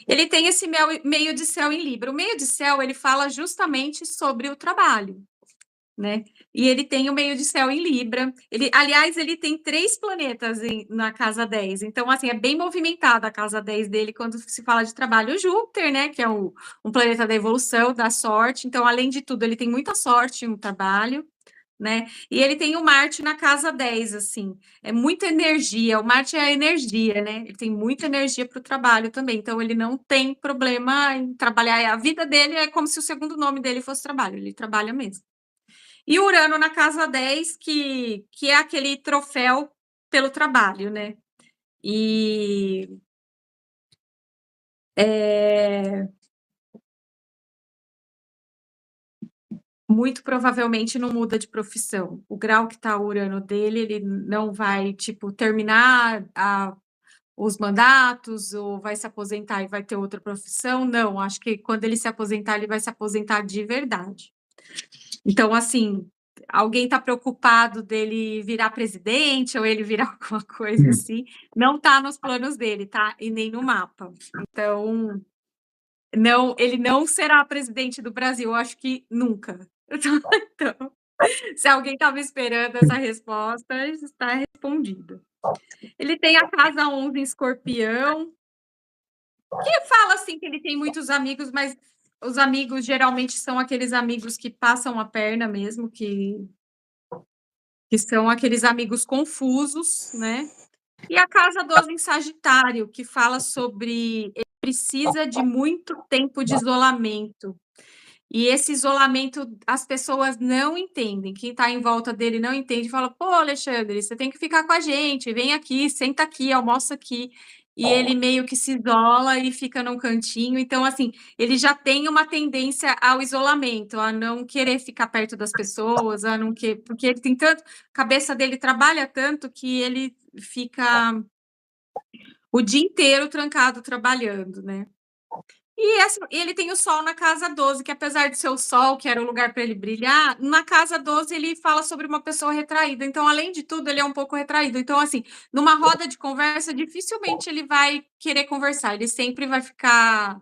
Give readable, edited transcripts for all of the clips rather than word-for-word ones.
Ele tem esse meio de céu em Libra. O meio de céu, ele fala justamente sobre o trabalho, né? E ele tem o meio de céu em Libra. Aliás, ele tem 3 planetas na casa 10. Então, assim, é bem movimentada a casa 10 dele quando se fala de trabalho. O Júpiter, né? Que é um planeta da evolução, da sorte. Então, além de tudo, ele tem muita sorte no trabalho, né? E ele tem o Marte na casa 10, assim, é muita energia. O Marte é a energia, né? Ele tem muita energia para o trabalho também, então ele não tem problema em trabalhar. A vida dele é como se o segundo nome dele fosse trabalho, ele trabalha mesmo. E Urano na casa 10, que é aquele troféu pelo trabalho, né? E muito provavelmente não muda de profissão. O grau que está o Urano dele, ele não vai, tipo, terminar os mandatos ou vai se aposentar e vai ter outra profissão. Não, acho que quando ele se aposentar, ele vai se aposentar de verdade. Então, assim, alguém está preocupado dele virar presidente ou ele virar alguma coisa assim, não está nos planos dele, tá? E nem no mapa. Então, não, ele não será presidente do Brasil, eu acho que nunca. Então, se alguém estava esperando essa resposta, está respondida. Ele tem a casa 11 em Escorpião, que fala assim que ele tem muitos amigos, mas os amigos geralmente são aqueles amigos que passam a perna mesmo, que são aqueles amigos confusos, né? E a casa 12 em Sagitário, que fala sobre ele precisa de muito tempo de isolamento. E esse isolamento as pessoas não entendem. Quem está em volta dele não entende, fala: pô, Alexandre, você tem que ficar com a gente, vem aqui, senta aqui, almoça aqui. E ele meio que se isola e fica num cantinho. Então, assim, ele já tem uma tendência ao isolamento, a não querer ficar perto das pessoas, a não querer, porque ele tem tanto, a cabeça dele trabalha tanto que ele fica o dia inteiro trancado trabalhando, né? E ele tem o Sol na casa 12, que apesar de ser o Sol, que era o lugar para ele brilhar, na casa 12 ele fala sobre uma pessoa retraída. Então, além de tudo, ele é um pouco retraído. Então, assim, numa roda de conversa, dificilmente ele vai querer conversar. Ele sempre vai ficar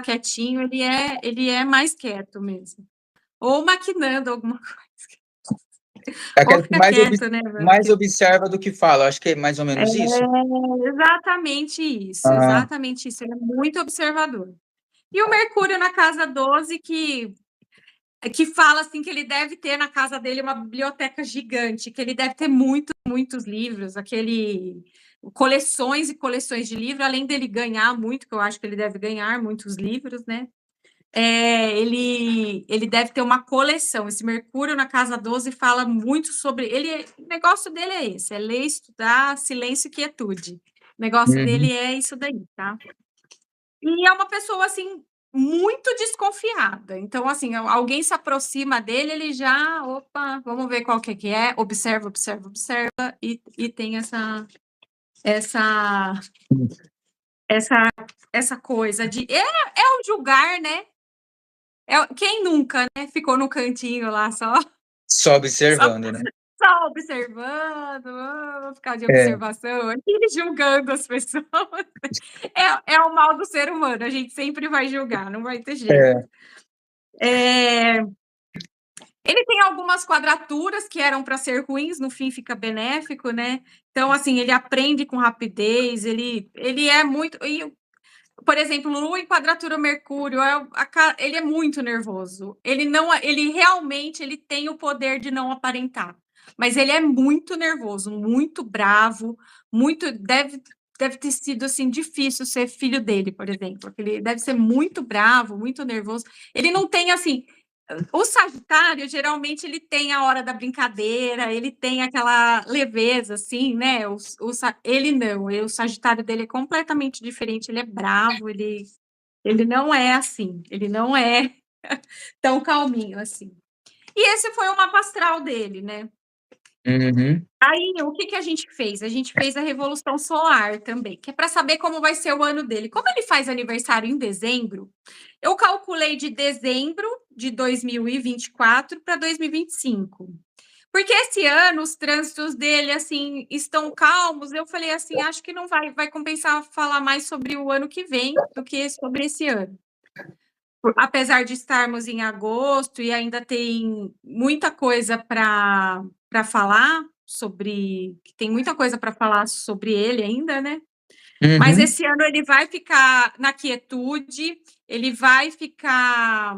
quietinho, ele é mais quieto mesmo. Ou maquinando alguma coisa. É Ou aquele que fica quieto, né? mais observa do que fala. Acho que é mais ou menos isso. Exatamente isso, Ah, exatamente isso. Ele é muito observador. E o Mercúrio na casa 12, que fala assim que ele deve ter na casa dele uma biblioteca gigante, que ele deve ter muitos livros, coleções e coleções de livros, além dele ganhar muito, que eu acho que ele deve ganhar muitos livros, né? Ele deve ter uma coleção. Esse Mercúrio na casa 12 fala muito sobre ele. O negócio dele é esse: é ler, estudar, silêncio e quietude. O negócio uhum. dele é isso daí, tá? E é uma pessoa, assim, muito desconfiada. Então, assim, alguém se aproxima dele, ele já, opa, vamos ver qual que é, observa, e tem essa, essa coisa de... É o julgar, né? Quem nunca, né? Ficou no cantinho lá só, Só só, observando, né? só observando, vou ficar de É, observação aqui, julgando as pessoas. É o mal do ser humano, a gente sempre vai julgar, não vai ter jeito. é. Ele tem algumas quadraturas que eram para ser ruins, no fim fica benéfico, né? Então, assim, ele aprende com rapidez, ele é muito... Por exemplo, Lua em quadratura Mercúrio, ele é muito nervoso. Ele realmente ele tem o poder de não aparentar, mas ele é muito nervoso, muito bravo, deve ter sido assim difícil ser filho dele, por exemplo. Porque ele deve ser muito bravo, muito nervoso. Ele não tem assim. O Sagitário, geralmente, ele tem a hora da brincadeira, ele tem aquela leveza, assim, né? Ele não, o Sagitário dele é completamente diferente, ele é bravo, ele não é assim, ele não é tão calminho assim. E esse foi o mapa astral dele, né? Uhum. Aí, o que a gente fez? A gente fez a Revolução Solar também, que é para saber como vai ser o ano dele. Como ele faz aniversário em dezembro, eu calculei de dezembro de 2024 para 2025. Porque esse ano os trânsitos dele, assim, estão calmos, eu falei assim: "Acho que não vai compensar falar mais sobre o ano que vem, do que sobre esse ano". Apesar de estarmos em agosto e ainda tem muita coisa para falar sobre tem muita coisa para falar sobre ele ainda, né. Mas Uhum. esse ano ele vai ficar na quietude, ele vai ficar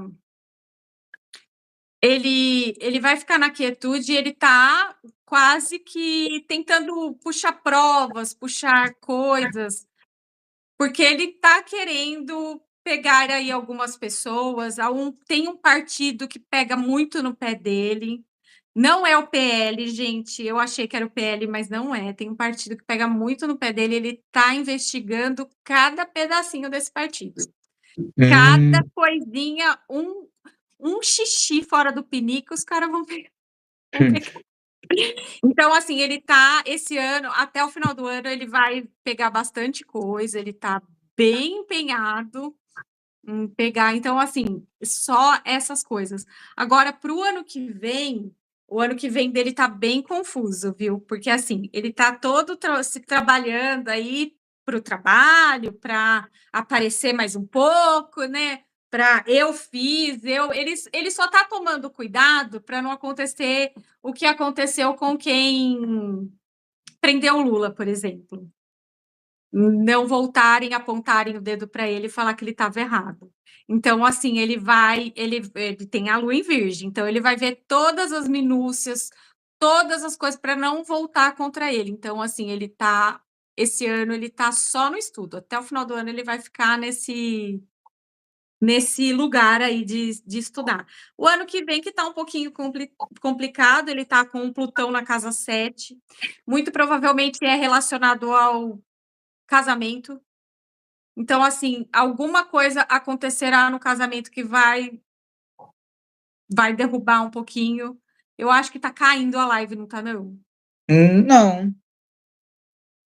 ele vai ficar na quietude e ele está quase que tentando puxar provas, puxar coisas, porque ele está querendo pegar aí algumas pessoas, tem um partido que pega muito no pé dele, não é o PL, gente, eu achei que era o PL, mas não é, tem um partido que pega muito no pé dele, ele está investigando cada pedacinho desse partido. Cada Hum. coisinha, um xixi fora do pinico, os caras vão pegar. Então, assim, ele tá esse ano, até o final do ano, ele vai pegar bastante coisa, ele tá bem empenhado em pegar. Então, assim, só essas coisas. Agora, para o ano que vem, o ano que vem dele tá bem confuso, viu? Porque, assim, ele tá todo se trabalhando aí para o trabalho, para aparecer mais um pouco, né? Para eu fiz, ele só tá tomando cuidado para não acontecer o que aconteceu com quem prendeu o Lula, por exemplo. Não voltarem, apontarem o dedo para ele e falar que ele estava errado. Então, assim, ele tem a lua em virgem, então ele vai ver todas as minúcias, todas as coisas para não voltar contra ele. Então, assim, esse ano ele tá só no estudo, até o final do ano ele vai ficar nesse lugar aí de estudar. O ano que vem que está um pouquinho complicado, ele está com o Plutão na casa 7, muito provavelmente é relacionado ao casamento. Então, assim, alguma coisa acontecerá no casamento que vai derrubar um pouquinho. Eu acho que tá caindo a live, não tá não? Não.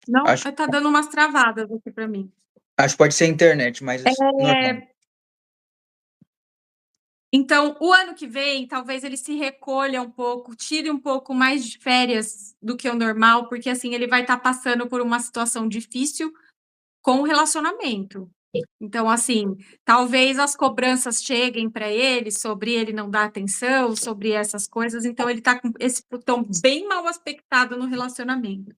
Não? Acho Tá dando umas travadas aqui para mim. acho que pode ser a internet, mas normal. Então, o ano que vem, talvez ele se recolha um pouco, tire um pouco mais de férias do que o normal, porque, assim, ele vai estar passando por uma situação difícil com o relacionamento. Então, assim, talvez as cobranças cheguem para ele sobre ele não dar atenção, sobre essas coisas, então ele está com esse Plutão bem mal aspectado no relacionamento.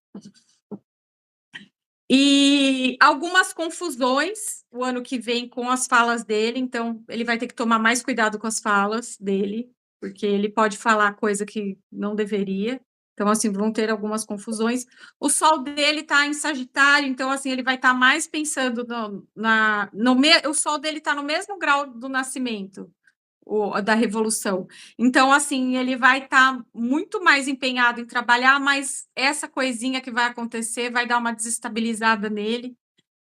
E algumas confusões o ano que vem com as falas dele, então ele vai ter que tomar mais cuidado com as falas dele, porque ele pode falar coisa que não deveria. Então, assim, vão ter algumas confusões. O sol dele está em Sagitário, então, assim, ele vai estar mais pensando o sol dele está no mesmo grau do nascimento, da revolução. Então, assim, ele vai estar muito mais empenhado em trabalhar, mas essa coisinha que vai acontecer vai dar uma desestabilizada nele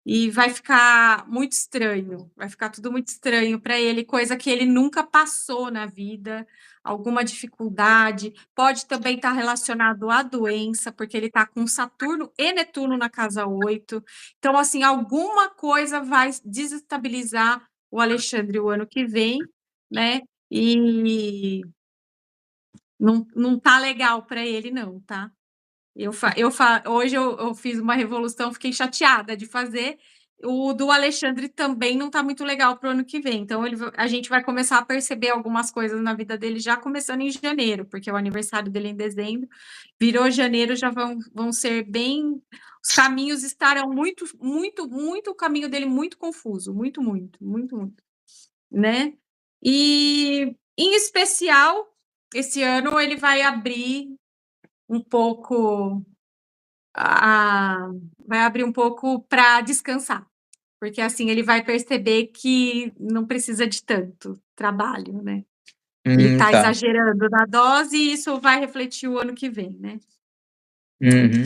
e vai ficar muito estranho, vai ficar tudo muito estranho para ele, coisa que ele nunca passou na vida, alguma dificuldade, pode também estar relacionado à doença, porque ele está com Saturno e Netuno na casa 8. Então, assim, alguma coisa vai desestabilizar o Alexandre o ano que vem, né? E não tá legal para ele, não, tá? Hoje eu fiz uma revolução, fiquei chateada de fazer. O do Alexandre também não está muito legal para o ano que vem. Então, a gente vai começar a perceber algumas coisas na vida dele já começando em janeiro, porque o aniversário dele é em dezembro. Virou janeiro, já vão ser bem. Os caminhos estarão muito, muito, muito, o caminho dele muito confuso, muito, muito, muito, muito, né? E, em especial, esse ano ele vai abrir um pouco vai abrir um pouco para descansar, porque assim ele vai perceber que não precisa de tanto trabalho, né? Ele está Tá. exagerando na dose e isso vai refletir o ano que vem, né? Uhum.